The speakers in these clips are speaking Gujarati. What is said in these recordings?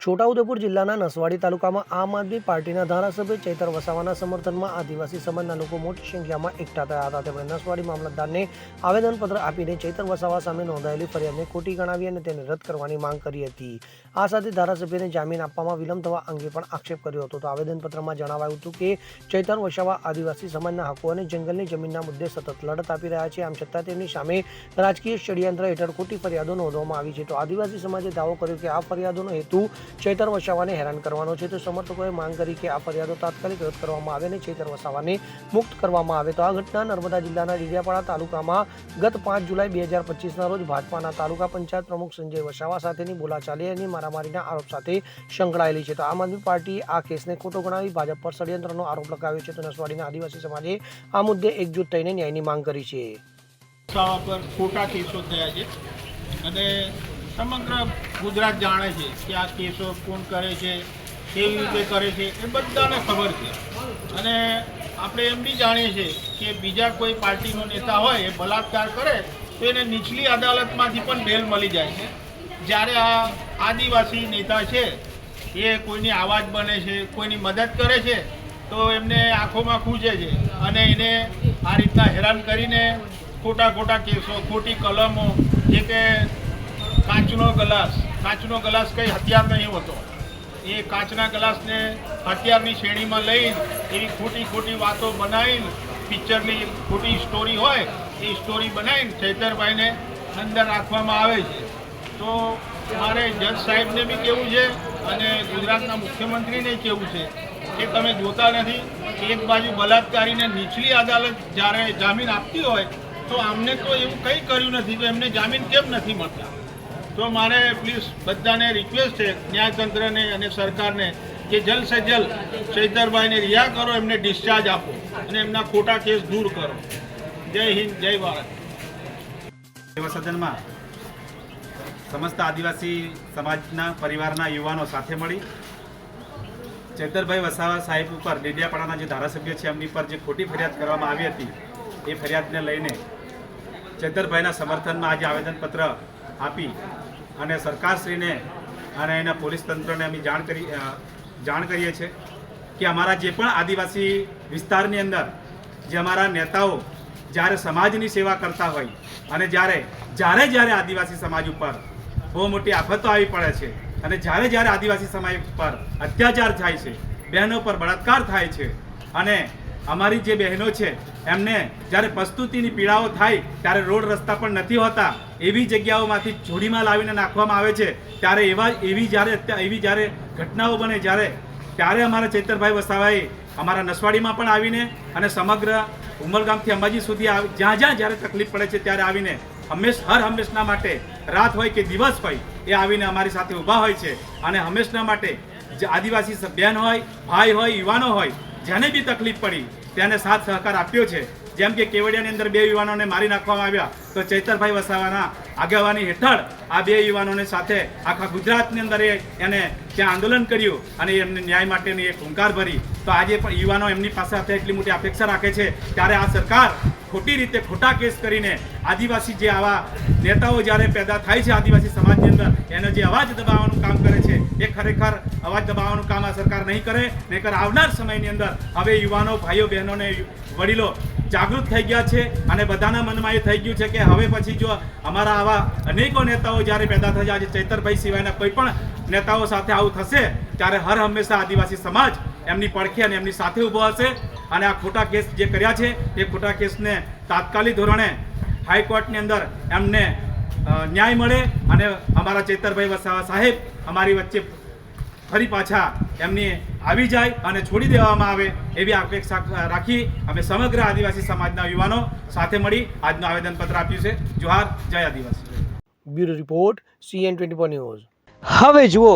છોટાઉદેપુર જિલ્લાના નસવાડી તાલુકામાં આમ આદમી પાર્ટીના ધારાસભ્ય ચૈતર વસાવાના સમર્થનમાં આદિવાસી સમાજના લોકો મોટી સંખ્યામાં એકઠા થયા હતા। તેમણે નસવાડી મામલતદારને આવેદનપત્ર આપીને ચૈતર વસાવા સામે નોંધાયેલી ફરિયાદને ખોટી ગણાવી અને તેને રદ કરવાની માંગ કરી હતી। આ સાથે ધારાસભ્યને જામીન આપવામાં વિલંબ થવા અંગે પણ આક્ષેપ કર્યો હતો। તો આવેદનપત્રમાં જણાવાયું હતું કે ચૈતર વસાવા આદિવાસી સમાજના હકો અને જંગલની જમીનના મુદ્દે સતત લડત આપી રહ્યા છે। આમ છતાં તેમની સામે રાજકીય ષડયંત્ર હેઠળ ખોટી ફરિયાદો નોંધવામાં આવી છે। તો આદિવાસી સમાજે દાવો કર્યો કે આ ફરિયાદોનો હેતુ ચૈતર વસાવાને હેરાન કરવાનો છે। તો સમર્થકોએ માંગ કરી કે આ ફરિયાદો તાત્કાલિક રદ કરવામાં આવે અને ચૈતર વસાવાને મુક્ત કરવામાં આવે। તો આ ઘટના નર્મદા જિલ્લાના ડેડિયાપાડા તાલુકામાં ગત 5 જુલાઈ 2025ના રોજ ભાજપાના તાલુકા પંચાયત પ્રમુખ સંજય વસાવા સાથેની બોલાચાલી અને મારામારીના આરોપ સાથે સંકળાયેલી છે। તો આમ આદમી પાર્ટી આ કેસને ખોટો ગણાવી ભાજપ પર ષડયંત્રનો આરોપ લગાવ્યો છે। તો નસવાડીના આદિવાસી સમાજે આ મુદ્દે એકજૂટ થઈને ન્યાયની માંગ કરી છે। પર ખોટા કેસો થયા છે અને સમગ્ર ગુજરાત જાણે છે કે આ કેસો કોણ કરે છે, કેવી રીતે કરે છે, એ બધાને ખબર છે। અને આપણે એમ બી જાણીએ છીએ કે બીજા કોઈ પાર્ટીનો નેતા હોય એ બલાત્કાર કરે તો એને નીચલી અદાલતમાંથી પણ બેલ મળી જાય છે। જ્યારે આ આદિવાસી નેતા છે એ કોઈની આવાજ બને છે, કોઈની મદદ કરે છે તો એમને આંખોમાં ખૂંચે છે અને એને આ રીતના હેરાન કરીને ખોટા કેસો, ખોટી કલમો, જે કે કાચનો ગ્લાસ કંઈ હથિયાર નહીં હોતો, એ કાચના ગ્લાસને હથિયારની શ્રેણીમાં લઈને એવી ખોટી વાતો બનાવીને પિક્ચરની ખોટી સ્ટોરી હોય એ સ્ટોરી બનાવીને ચૈતરભાઈને અંદર રાખવામાં આવે છે। તો મારે જજ સાહેબને બી કહેવું છે અને ગુજરાતના મુખ્યમંત્રીને કહેવું છે કે તમે જોતા નથી કે એક બાજુ બલાત્કારીને નીચલી અદાલત જ્યારે જામીન આપતી હોય તો આમને તો એવું કંઈ કર્યું નથી, તો એમને જામીન કેમ નથી મળતા? તો મારે પ્લીઝ બધાને રિક્વેસ્ટ છે, ન્યાયતંત્રને અને સરકારને, કે જલ્દ સે જલ્દ ચૈતરભાઈને રિહા કરો, એમને ડિસ્ચાર્જ આપો અને એમના ખોટા કેસ દૂર કરો। જય હિન્દ, જય ભારત। સદનમાં સમસ્ત આદિવાસી સમાજના પરિવારના યુવાનો સાથે મળી ચૈતરભાઈ વસાવા સાહેબ ઉપર ડેડિયાપાડાના જે ધારાસભ્ય છે એમની પર જે ખોટી ફરિયાદ કરવામાં આવી હતી એ ફરિયાદને લઈને ચૈતરભાઈના સમર્થનમાં આજે આવેદનપત્ર આપી અને સરકારશ્રીને અને એના પોલીસ તંત્રને અમે જાણ કરીએ છીએ કે અમારા જે પણ આદિવાસી વિસ્તારની અંદર જે અમારા નેતાઓ જ્યારે સમાજની સેવા કરતા હોય અને જ્યારે આદિવાસી સમાજ ઉપર બહુ મોટી આફતો આવી પડે છે અને જ્યારે આદિવાસી સમાજ પર અત્યાચાર થાય છે, બહેનો પર બળાત્કાર થાય છે અને અમારી જે બહેનો છે એમને જ્યારે પ્રસ્તુતિની પીડાઓ થાય ત્યારે રોડ રસ્તા પણ નથી હોતા, એવી જગ્યાઓમાંથી જોડીમાં લાવીને નાખવામાં આવે છે। ત્યારે એવી જ્યારે ઘટનાઓ બને ત્યારે અમારા ચૈતરભાઈ વસાવાએ અમારા નસવાડીમાં પણ આવીને અને સમગ્ર ઉમરગામથી અંબાજી સુધી જ્યાં જ્યારે તકલીફ પડે છે ત્યારે આવીને હર હંમેશના માટે, રાત હોય કે દિવસ હોય, એ આવીને અમારી સાથે ઊભા હોય છે અને હંમેશના માટે જે આદિવાસી બહેન હોય, ભાઈ હોય, યુવાનો હોય, જેને બી તકલીફ પડી તેને સાથ સહકાર આપ્યો છે। જેમ કે કેવડિયાની અંદર 2 યુવાનોને મારી નાખવામાં આવ્યા તો ચૈતરભાઈ વસાવાના આગેવાની હેઠળ આ 2 યુવાનોને સાથે આખા ગુજરાતની અંદર એને ત્યાં આંદોલન કર્યું અને એમને ન્યાય માટેની એક હુંકાર ભરી। તો આજે પણ યુવાનો એમની પાસે એટલી મોટી અપેક્ષા રાખે છે, ત્યારે આ સરકાર ખોટી રીતે ખોટા કેસ કરીને આદિવાસી જે આવા નેતાઓ જ્યારે પેદા થાય છે આદિવાસી સમાજની અંદર એનો જે અવાજ દબાવવાનું કામ કરે છે એ ખરેખર અવાજ દબાવવાનું કામ આ સરકાર નહીં કરે। નહીંતર આવનાર સમયની અંદર હવે યુવાનો, ભાઈઓ, બહેનોને, વડીલો જાગૃત થઈ ગયા છે અને બધાના મનમાં એ થઈ ગયું છે કે હવે પછી જો અમારા આવા અનેકો નેતાઓ જ્યારે પેદા થશે, આજે ચૈતરભાઈ સિવાયના કોઈ પણ નેતાઓ સાથે આવું થશે ત્યારે હર હંમેશા આદિવાસી સમાજ એમની પડખે અને એમની સાથે ઊભો હશે અને આ ખોટા કેસ જે કર્યા છે એ ખોટા કેસને તાત્કાલિક ધોરણે હાઈકોર્ટની અંદર એમને ન્યાય મળે અને અમારા ચૈતરભાઈ વસાવા સાહેબ અમારી વચ્ચે ફરી પાછા એમની આવી જાય અને છોડી દેવામાં આવે એવી અપેક્ષા રાખી અમે સમગ્ર આદિવાસી સમાજના યુવાનો સાથે મળી આજનું આવેદનપત્ર આપ્યું છે। જોહાર, જય આદિવાસી। Bureau report, CN24 news. હવે જુઓ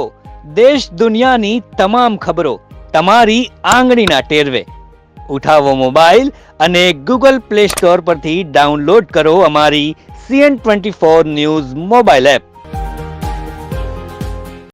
દેશ દુનિયાની તમામ ખબરો તમારી આંગળીના ટેરવે। ઉઠાવો મોબાઈલ અને Google Play Store પરથી ડાઉનલોડ કરો અમારી CN24 ન્યૂઝ મોબાઈલ એપ।